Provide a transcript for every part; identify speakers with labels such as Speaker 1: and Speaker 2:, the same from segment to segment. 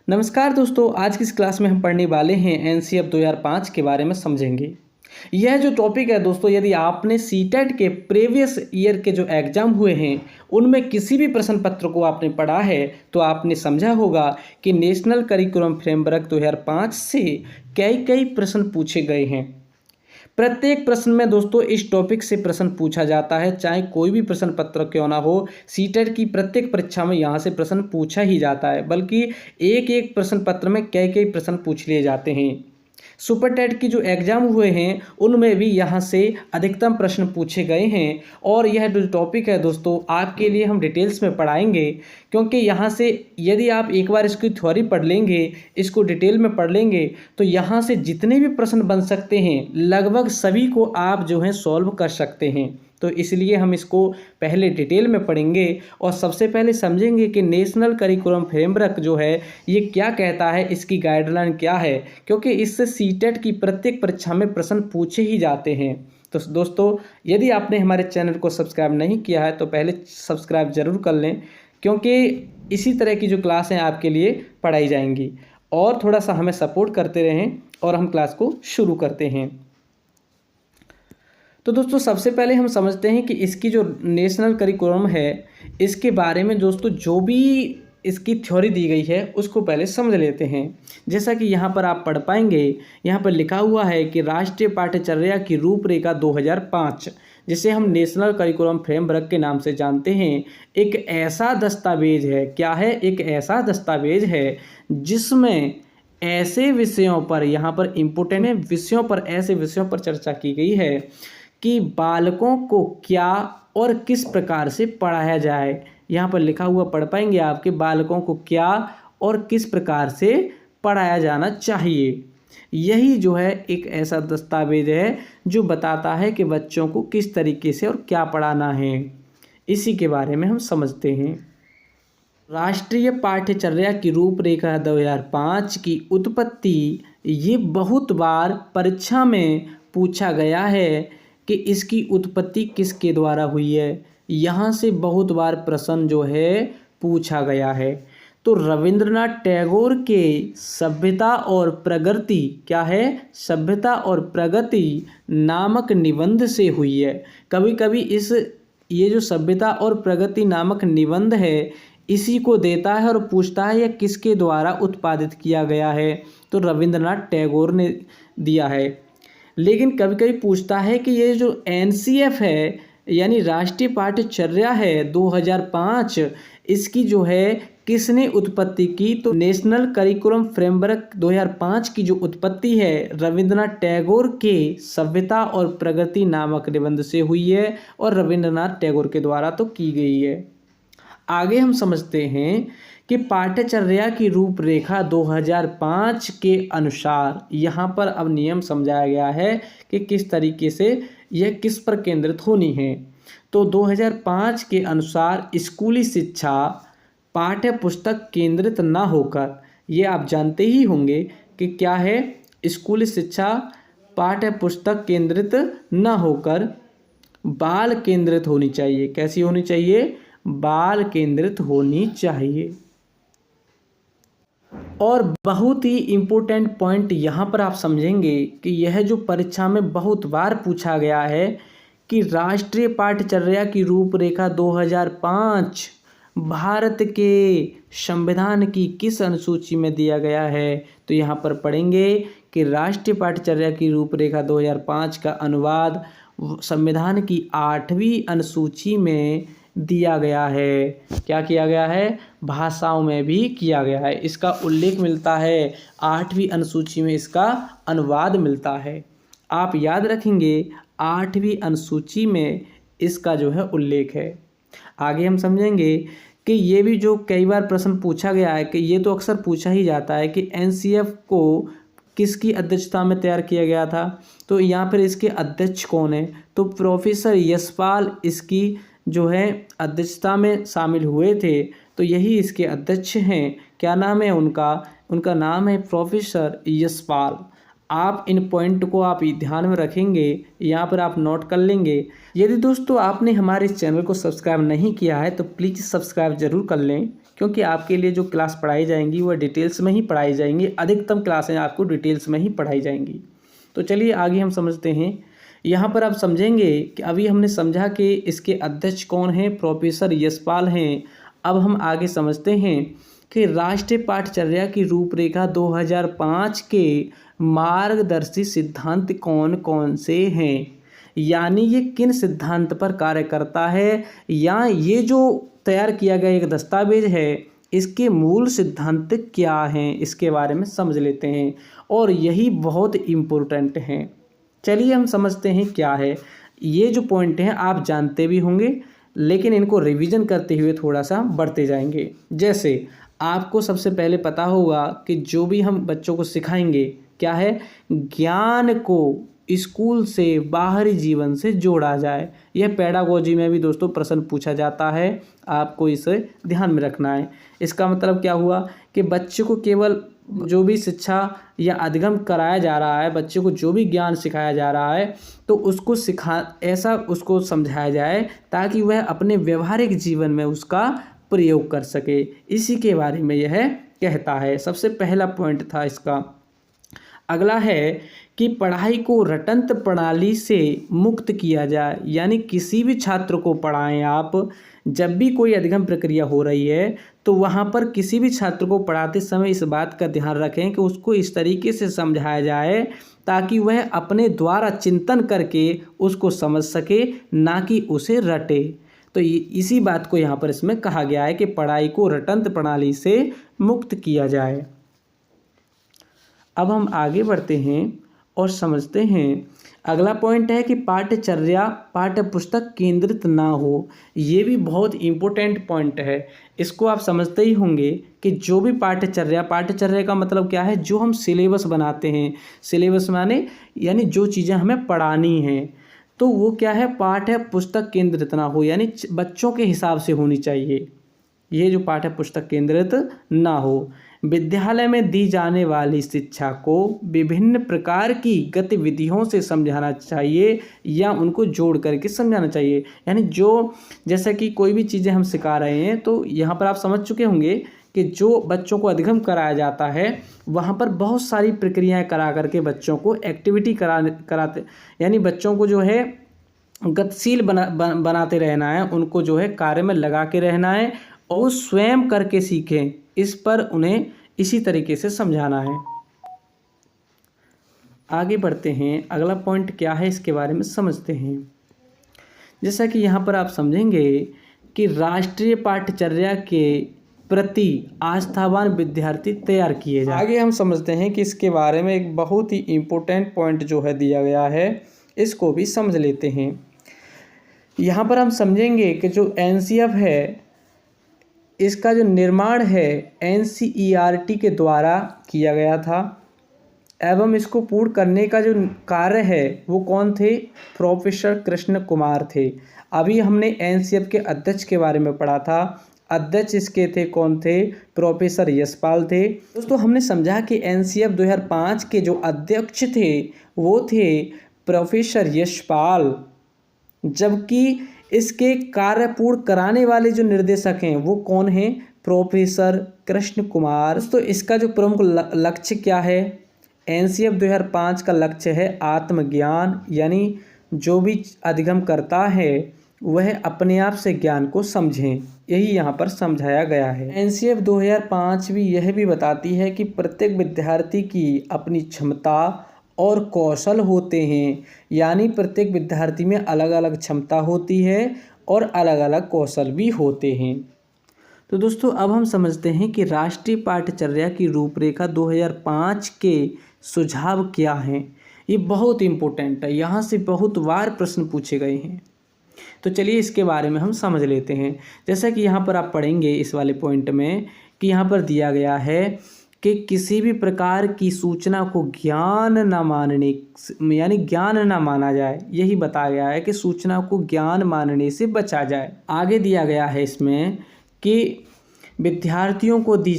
Speaker 1: नमस्कार दोस्तों, आज की इस क्लास में हम पढ़ने वाले हैं एनसीएफ 2005 के बारे में समझेंगे। यह जो टॉपिक है दोस्तों, यदि आपने सीटेट के प्रीवियस ईयर के जो एग्ज़ाम हुए हैं उनमें किसी भी प्रश्न पत्र को आपने पढ़ा है तो आपने समझा होगा कि नेशनल करिकुलम फ्रेमवर्क 2005 से कई कई प्रश्न पूछे गए हैं। प्रत्येक प्रश्न में दोस्तों इस टॉपिक से प्रश्न पूछा जाता है, चाहे कोई भी प्रश्न पत्र क्यों ना हो। सीटेट की प्रत्येक परीक्षा में यहाँ से प्रश्न पूछा ही जाता है, बल्कि एक एक प्रश्न पत्र में कई कई प्रश्न पूछ लिए जाते हैं। सुपर टेट की जो एग्ज़ाम हुए हैं उनमें भी यहाँ से अधिकतम प्रश्न पूछे गए हैं। और यह जो टॉपिक है दोस्तों, आपके लिए हम डिटेल्स में पढ़ाएंगे, क्योंकि यहाँ से यदि आप एक बार इसकी थ्योरी पढ़ लेंगे, इसको डिटेल में पढ़ लेंगे, तो यहाँ से जितने भी प्रश्न बन सकते हैं लगभग सभी को आप जो है सॉल्व कर सकते हैं। तो इसलिए हम इसको पहले डिटेल में पढ़ेंगे और सबसे पहले समझेंगे कि नेशनल करिकुलम फ्रेमवर्क जो है ये क्या कहता है, इसकी गाइडलाइन क्या है, क्योंकि इससे सीटेट की प्रत्येक परीक्षा में प्रश्न पूछे ही जाते हैं। तो दोस्तों, यदि आपने हमारे चैनल को सब्सक्राइब नहीं किया है तो पहले सब्सक्राइब ज़रूर कर लें, क्योंकि इसी तरह की जो क्लासें आपके लिए पढ़ाई जाएंगी। और थोड़ा सा हमें सपोर्ट करते रहें और हम क्लास को शुरू करते हैं। तो दोस्तों, सबसे पहले हम समझते हैं कि इसकी जो नेशनल करिकुलम है इसके बारे में दोस्तों जो भी इसकी थ्योरी दी गई है उसको पहले समझ लेते हैं। जैसा कि यहाँ पर आप पढ़ पाएंगे, यहाँ पर लिखा हुआ है कि राष्ट्रीय पाठ्यचर्या की रूपरेखा 2005, जिसे हम नेशनल करिकुलम फ्रेमवर्क के नाम से जानते हैं, एक ऐसा दस्तावेज है। क्या है? एक ऐसा दस्तावेज है जिसमें ऐसे विषयों पर, यहाँ पर इम्पोर्टेंट है, विषयों पर, ऐसे विषयों पर चर्चा की गई है कि बालकों को क्या और किस प्रकार से पढ़ाया जाए। यहाँ पर लिखा हुआ पढ़ पाएंगे आपके, बालकों को क्या और किस प्रकार से पढ़ाया जाना चाहिए। यही जो है एक ऐसा दस्तावेज है जो बताता है कि बच्चों को किस तरीके से और क्या पढ़ाना है। इसी के बारे में हम समझते हैं। राष्ट्रीय पाठ्यचर्या की रूपरेखा 2005 की उत्पत्ति, ये बहुत बार परीक्षा में पूछा गया है कि इसकी उत्पत्ति किसके द्वारा हुई है। यहाँ से बहुत बार प्रश्न जो है पूछा गया है। तो रविंद्रनाथ टैगोर के सभ्यता और प्रगति, क्या है? सभ्यता और प्रगति नामक निबंध से हुई है। कभी कभी ये जो सभ्यता और प्रगति नामक निबंध है इसी को देता है और पूछता है यह किसके द्वारा उत्पादित किया गया है, तो रविंद्रनाथ टैगोर ने दिया है। लेकिन कभी कभी पूछता है कि ये जो एनसीएफ है, यानी राष्ट्रीय पाठ्यचर्या है 2005, इसकी जो है किसने उत्पत्ति की, तो नेशनल करिकुलम फ्रेमवर्क 2005 की जो उत्पत्ति है रविंद्रनाथ टैगोर के सभ्यता और प्रगति नामक निबंध से हुई है और रविंद्रनाथ टैगोर के द्वारा तो की गई है। आगे हम समझते हैं कि पाठ्यचर्या की रूपरेखा 2005 के अनुसार यहाँ पर अब नियम समझाया गया है कि किस तरीके से यह किस पर केंद्रित होनी है। तो 2005 के अनुसार स्कूली शिक्षा पाठ्य पुस्तक केंद्रित ना होकर, ये आप जानते ही होंगे कि क्या है, स्कूली शिक्षा पाठ्य पुस्तक केंद्रित ना होकर बाल केंद्रित होनी चाहिए। कैसी होनी चाहिए? बाल केंद्रित होनी चाहिए। और बहुत ही इम्पोर्टेंट पॉइंट यहाँ पर आप समझेंगे कि यह जो परीक्षा में बहुत बार पूछा गया है कि राष्ट्रीय पाठ्यचर्या की रूपरेखा 2005 भारत के संविधान की किस अनुसूची में दिया गया है। तो यहाँ पर पढ़ेंगे कि राष्ट्रीय पाठ्यचर्या की रूपरेखा 2005 का अनुवाद संविधान की 8वीं अनुसूची में दिया गया है। क्या किया गया है? भाषाओं में भी किया गया है। इसका उल्लेख मिलता है 8वीं अनुसूची में, इसका अनुवाद मिलता है। आप याद रखेंगे 8वीं अनुसूची में इसका जो है उल्लेख है। आगे हम समझेंगे कि ये भी जो कई बार प्रश्न पूछा गया है कि ये तो अक्सर पूछा ही जाता है कि एनसीएफ को किसकी अध्यक्षता में तैयार किया गया था। तो यहाँ पर इसके अध्यक्ष कौन है? तो प्रोफेसर यशपाल इसकी जो है अध्यक्षता में शामिल हुए थे, तो यही इसके अध्यक्ष हैं। क्या नाम है उनका? उनका नाम है प्रोफेसर यशपाल। आप इन पॉइंट को आप ध्यान में रखेंगे, यहाँ पर आप नोट कर लेंगे। यदि दोस्तों आपने हमारे इस चैनल को सब्सक्राइब नहीं किया है तो प्लीज़ सब्सक्राइब ज़रूर कर लें, क्योंकि आपके लिए जो क्लास पढ़ाई जाएंगी वह डिटेल्स में ही पढ़ाई जाएंगी, अधिकतम क्लासें आपको डिटेल्स में ही पढ़ाई जाएंगी। तो चलिए आगे हम समझते हैं। यहाँ पर आप समझेंगे कि अभी हमने समझा कि इसके अध्यक्ष कौन हैं, प्रोफेसर यशपाल हैं। अब हम आगे समझते हैं कि राष्ट्रीय पाठचर्या की रूपरेखा 2005 के मार्गदर्शी सिद्धांत कौन कौन से हैं, यानी ये किन सिद्धांत पर कार्य करता है, या ये जो तैयार किया गया एक दस्तावेज है इसके मूल सिद्धांत क्या हैं, इसके बारे में समझ लेते हैं। और यही बहुत इम्पोर्टेंट हैं। चलिए हम समझते हैं क्या है। ये जो पॉइंट हैं आप जानते भी होंगे, लेकिन इनको रिवीजन करते हुए थोड़ा सा बढ़ते जाएंगे। जैसे आपको सबसे पहले पता होगा कि जो भी हम बच्चों को सिखाएंगे क्या है, ज्ञान को स्कूल से बाहरी जीवन से जोड़ा जाए। यह पेडागोजी में भी दोस्तों प्रश्न पूछा जाता है, आपको इसे ध्यान में रखना है। इसका मतलब क्या हुआ कि बच्चे को केवल जो भी शिक्षा या अधिगम कराया जा रहा है, बच्चे को जो भी ज्ञान सिखाया जा रहा है, तो उसको ऐसा उसको समझाया जाए ताकि वह अपने व्यवहारिक जीवन में उसका प्रयोग कर सके। इसी के बारे में यह कहता है। सबसे पहला पॉइंट था इसका। अगला है कि पढ़ाई को रटंत प्रणाली से मुक्त किया जाए, यानी किसी भी छात्र को पढ़ाएं आप, जब भी कोई अधिगम प्रक्रिया हो रही है तो वहाँ पर किसी भी छात्र को पढ़ाते समय इस बात का ध्यान रखें कि उसको इस तरीके से समझाया जाए ताकि वह अपने द्वारा चिंतन करके उसको समझ सके, ना कि उसे रटे। तो इसी बात को यहाँ पर इसमें कहा गया है कि पढ़ाई को रटंत प्रणाली से मुक्त किया जाए। अब हम आगे बढ़ते हैं और समझते हैं। अगला पॉइंट है कि पाठ्यचर्या पाठ्य पुस्तक केंद्रित ना हो। ये भी बहुत इम्पोर्टेंट पॉइंट है। इसको आप समझते ही होंगे कि जो भी पाठ्यचर्या का मतलब क्या है, जो हम सिलेबस बनाते हैं। सिलेबस माने यानी जो चीज़ें हमें पढ़ानी हैं, तो वो क्या है, पाठ्य पुस्तक केंद्रित ना हो, यानी बच्चों के हिसाब से होनी चाहिए। ये जो पाठ्य पुस्तक केंद्रित ना हो। विद्यालय में दी जाने वाली शिक्षा को विभिन्न प्रकार की गतिविधियों से समझाना चाहिए या उनको जोड़ करके समझाना चाहिए। यानी जो जैसे कि कोई भी चीज़ें हम सिखा रहे हैं, तो यहाँ पर आप समझ चुके होंगे कि जो बच्चों को अधिगम कराया जाता है वहाँ पर बहुत सारी प्रक्रियाएं करा करके बच्चों को एक्टिविटी कराते, यानी बच्चों को जो है गतिशील बनाते रहना है, उनको जो है कार्य में लगा के रहना है और स्वयं करके सीखें। इस पर उन्हें इसी तरीके से समझाना है। आगे बढ़ते हैं। अगला पॉइंट क्या है इसके बारे में समझते हैं। जैसा कि यहाँ पर आप समझेंगे कि राष्ट्रीय पाठ्यचर्या के प्रति आस्थावान विद्यार्थी तैयार किए जाए। आगे हम समझते हैं कि इसके बारे में एक बहुत ही इम्पोर्टेंट पॉइंट जो है दिया गया है, इसको भी समझ लेते हैं। यहाँ पर हम समझेंगे कि जो एनसीएफ है इसका जो निर्माण है एनसीईआरटी के द्वारा किया गया था एवं इसको पूर्ण करने का जो कार्य है वो कौन थे, प्रोफेसर कृष्ण कुमार थे। अभी हमने एनसीएफ के अध्यक्ष के बारे में पढ़ा था। अध्यक्ष इसके थे कौन थे, प्रोफेसर यशपाल थे। दोस्तों हमने समझा कि एनसीएफ 2005 के जो अध्यक्ष थे वो थे प्रोफेसर यशपाल, जबकि इसके कार्य पूर्ण कराने वाले जो निर्देशक हैं वो कौन हैं, प्रोफेसर कृष्ण कुमार। तो इसका जो प्रमुख लक्ष्य क्या है, एनसीएफ 2005 का लक्ष्य है आत्मज्ञान, यानी जो भी अधिगम करता है वह अपने आप से ज्ञान को समझें, यही यहाँ पर समझाया गया है। एनसीएफ 2005 भी यह भी बताती है कि प्रत्येक विद्यार्थी की अपनी क्षमता और कौशल होते हैं, यानी प्रत्येक विद्यार्थी में अलग अलग क्षमता होती है और अलग अलग कौशल भी होते हैं। तो दोस्तों अब हम समझते हैं कि राष्ट्रीय पाठ्यचर्या की रूपरेखा 2005 के सुझाव क्या हैं। ये बहुत इम्पोर्टेंट है, यहाँ से बहुत बार प्रश्न पूछे गए हैं। तो चलिए इसके बारे में हम समझ लेते हैं। जैसा कि यहाँ पर आप पढ़ेंगे इस वाले पॉइंट में कि यहाँ पर दिया गया है कि किसी भी प्रकार की सूचना को ज्ञान न मानने, यानी ज्ञान न माना जाए, यही बताया गया है कि सूचना को ज्ञान मानने से बचा जाए। आगे दिया गया है इसमें कि विद्यार्थियों को दी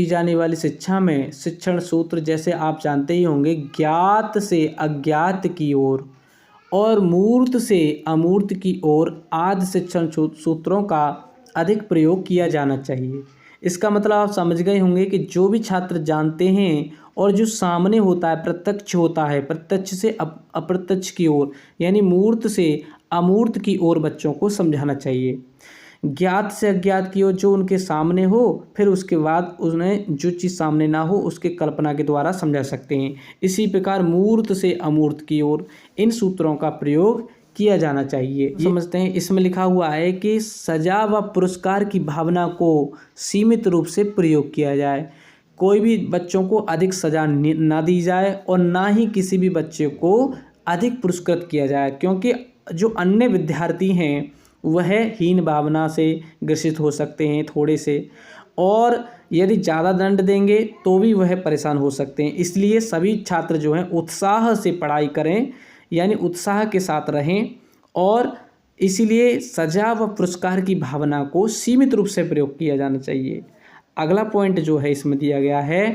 Speaker 1: जाने वाली शिक्षा में शिक्षण सूत्र, जैसे आप जानते ही होंगे, ज्ञात से अज्ञात की ओर और मूर्त से अमूर्त की ओर आदि शिक्षण सूत्रों का अधिक प्रयोग किया जाना चाहिए। इसका मतलब आप समझ गए होंगे कि जो भी छात्र जानते हैं और जो सामने होता है, प्रत्यक्ष होता है, प्रत्यक्ष से अप्रत्यक्ष की ओर, यानी मूर्त से अमूर्त की ओर बच्चों को समझाना चाहिए। ज्ञात से अज्ञात की ओर जो उनके सामने हो, फिर उसके बाद उन्हें जो चीज़ सामने ना हो उसके कल्पना के द्वारा समझा सकते हैं। इसी प्रकार मूर्त से अमूर्त की ओर इन सूत्रों का प्रयोग किया जाना चाहिए। समझते हैं, इसमें लिखा हुआ है कि सजा व पुरस्कार की भावना को सीमित रूप से प्रयोग किया जाए। कोई भी बच्चों को अधिक सजा ना दी जाए और ना ही किसी भी बच्चे को अधिक पुरस्कृत किया जाए, क्योंकि जो अन्य विद्यार्थी हैं वह हीन भावना से ग्रसित हो सकते हैं थोड़े से, और यदि ज़्यादा दंड देंगे तो भी वह परेशान हो सकते हैं। इसलिए सभी छात्र जो हैं उत्साह से पढ़ाई करें, यानी उत्साह के साथ रहें, और इसीलिए सजा व पुरस्कार की भावना को सीमित रूप से प्रयोग किया जाना चाहिए। अगला पॉइंट जो है इसमें दिया गया है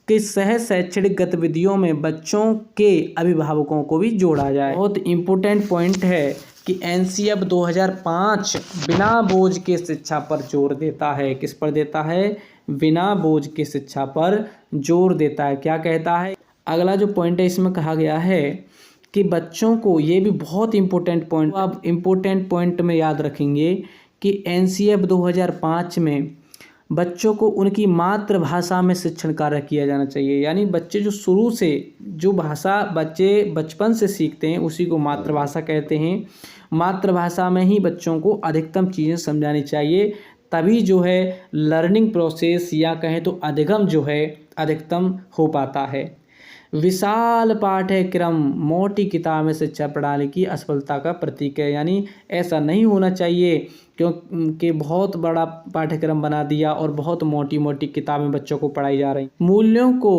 Speaker 1: कि सह शैक्षणिक गतिविधियों में बच्चों के अभिभावकों को भी जोड़ा जाए। बहुत इम्पोर्टेंट पॉइंट है कि एनसीएफ 2005 बिना बोझ के शिक्षा पर जोर देता है। किस पर देता है? बिना बोझ के शिक्षा पर जोर देता है। क्या कहता है? अगला जो पॉइंट है इसमें कहा गया है कि बच्चों को, ये भी बहुत इम्पोर्टेंट पॉइंट, आप इम्पोर्टेंट पॉइंट में याद रखेंगे कि एनसीएफ 2005 में बच्चों को उनकी मातृभाषा में शिक्षण कार्य किया जाना चाहिए। यानी बच्चे जो शुरू से जो भाषा बच्चे बचपन से सीखते हैं उसी को मातृभाषा कहते हैं। मातृभाषा में ही बच्चों को अधिकतम चीज़ें समझानी चाहिए, तभी जो है लर्निंग प्रोसेस या कहें तो अधिगम जो है अधिकतम हो पाता है। विशाल पाठ्यक्रम मोटी किताबें शिक्षा प्रणाली की असफलता का प्रतीक है। यानी ऐसा नहीं होना चाहिए क्योंकि बहुत बड़ा पाठ्यक्रम बना दिया और बहुत मोटी मोटी किताबें बच्चों को पढ़ाई जा रही। मूल्यों को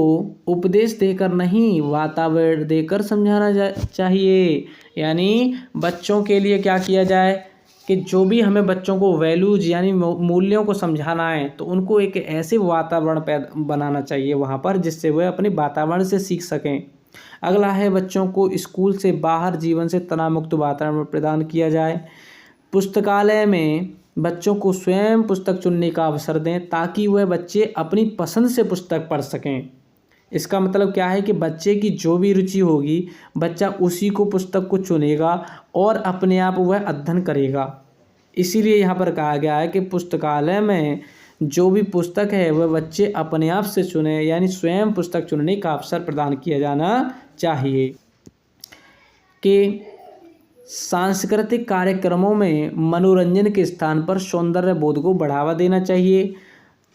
Speaker 1: उपदेश देकर नहीं, वातावरण देकर समझाना चाहिए। यानी बच्चों के लिए क्या किया जाए कि जो भी हमें बच्चों को वैल्यूज यानी मूल्यों को समझाना है तो उनको एक ऐसे वातावरण बनाना चाहिए वहाँ पर जिससे वह अपने वातावरण से सीख सकें। अगला है बच्चों को स्कूल से बाहर जीवन से तनाव मुक्त वातावरण प्रदान किया जाए। पुस्तकालय में बच्चों को स्वयं पुस्तक चुनने का अवसर दें ताकि वह बच्चे अपनी पसंद से पुस्तक पढ़ सकें। इसका मतलब क्या है कि बच्चे की जो भी रुचि होगी बच्चा उसी को पुस्तक को चुनेगा और अपने आप वह अध्ययन करेगा। इसीलिए यहाँ पर कहा गया है कि पुस्तकालय में जो भी पुस्तक है वह बच्चे अपने आप से चुने, यानी स्वयं पुस्तक चुनने का अवसर प्रदान किया जाना चाहिए। कि सांस्कृतिक कार्यक्रमों में मनोरंजन के स्थान पर सौंदर्य बोध को बढ़ावा देना चाहिए।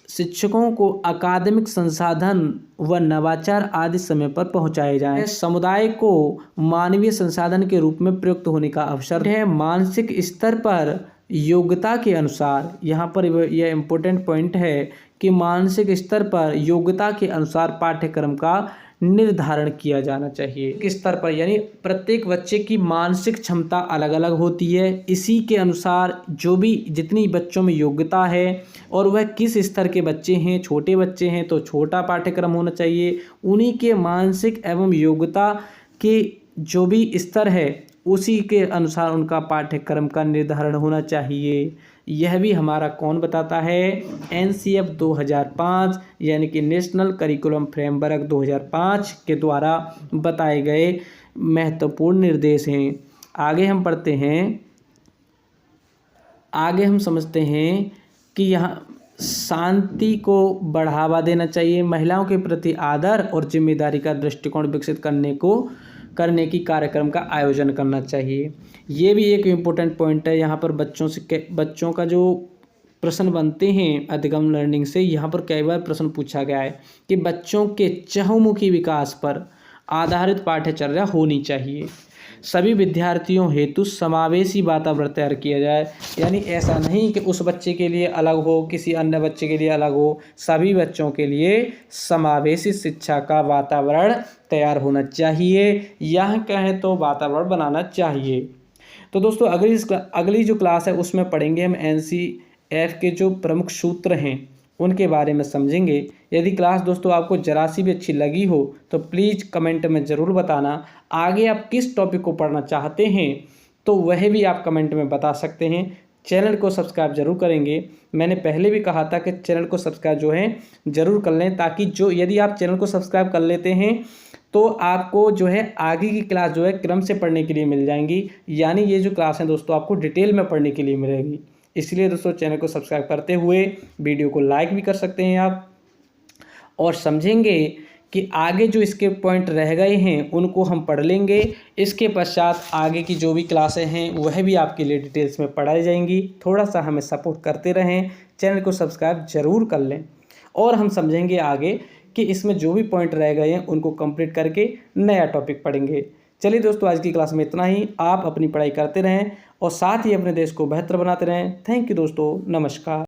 Speaker 1: शिक्षकों को अकादमिक संसाधन व नवाचार आदि समय पर पहुंचाए जाएं। समुदाय को मानवीय संसाधन के रूप में प्रयुक्त होने का अवसर है। मानसिक स्तर पर योग्यता के अनुसार, यहाँ पर यह इम्पोर्टेंट पॉइंट है कि मानसिक स्तर पर योग्यता के अनुसार पाठ्यक्रम का निर्धारण किया जाना चाहिए। किस स्तर पर, यानी प्रत्येक बच्चे की मानसिक क्षमता अलग अलग होती है। इसी के अनुसार जो भी जितनी बच्चों में योग्यता है और वह किस स्तर के बच्चे हैं, छोटे बच्चे हैं तो छोटा पाठ्यक्रम होना चाहिए। उन्हीं के मानसिक एवं योग्यता के जो भी स्तर है उसी के अनुसार उनका पाठ्यक्रम का निर्धारण होना चाहिए। यह भी हमारा कौन बताता है? एनसीएफ 2005 यानी कि नेशनल करिकुलम फ्रेमवर्क 2005 के द्वारा बताए गए महत्वपूर्ण निर्देश हैं। आगे हम पढ़ते हैं, आगे हम समझते हैं कि यहाँ शांति को बढ़ावा देना चाहिए। महिलाओं के प्रति आदर और जिम्मेदारी का दृष्टिकोण विकसित करने की कार्यक्रम का आयोजन करना चाहिए। ये भी एक इम्पोर्टेंट पॉइंट है। यहाँ पर बच्चों का जो प्रश्न बनते हैं अधिगम लर्निंग से, यहाँ पर कई बार प्रश्न पूछा गया है कि बच्चों के चहुमुखी विकास पर आधारित पाठ्यचर्या होनी चाहिए। सभी विद्यार्थियों हेतु समावेशी वातावरण तैयार किया जाए। यानी ऐसा नहीं कि उस बच्चे के लिए अलग हो, किसी अन्य बच्चे के लिए अलग हो, सभी बच्चों के लिए समावेशी शिक्षा का वातावरण तैयार होना चाहिए। यह कहें तो वातावरण बनाना चाहिए। तो दोस्तों अगली जो क्लास है उसमें पढ़ेंगे हम एनसीएफ के जो प्रमुख सूत्र हैं उनके बारे में समझेंगे। यदि क्लास दोस्तों आपको जरा सी भी अच्छी लगी हो तो प्लीज़ कमेंट में ज़रूर बताना। आगे आप किस टॉपिक को पढ़ना चाहते हैं तो वह भी आप कमेंट में बता सकते हैं। चैनल को सब्सक्राइब ज़रूर करेंगे। मैंने पहले भी कहा था कि चैनल को सब्सक्राइब जो है ज़रूर कर लें, ताकि जो यदि आप चैनल को सब्सक्राइब कर लेते हैं तो आपको जो है आगे की क्लास जो है क्रम से पढ़ने के लिए मिल जाएंगी, यानी ये जो क्लास है दोस्तों आपको डिटेल में पढ़ने के लिए मिलेगी। इसलिए दोस्तों चैनल को सब्सक्राइब करते हुए वीडियो को लाइक भी कर सकते हैं आप, और समझेंगे कि आगे जो इसके पॉइंट रह गए हैं उनको हम पढ़ लेंगे। इसके पश्चात आगे की जो भी क्लासें हैं वह भी आपके लिए डिटेल्स में पढ़ाई जाएंगी। थोड़ा सा हमें सपोर्ट करते रहें, चैनल को सब्सक्राइब ज़रूर कर लें, और हम समझेंगे आगे कि इसमें जो भी पॉइंट रह गए हैं उनको कंप्लीट करके नया टॉपिक पढ़ेंगे। चलिए दोस्तों, आज की क्लास में इतना ही। आप अपनी पढ़ाई करते रहें और साथ ही अपने देश को बेहतर बनाते रहें। थैंक यू दोस्तों, नमस्कार।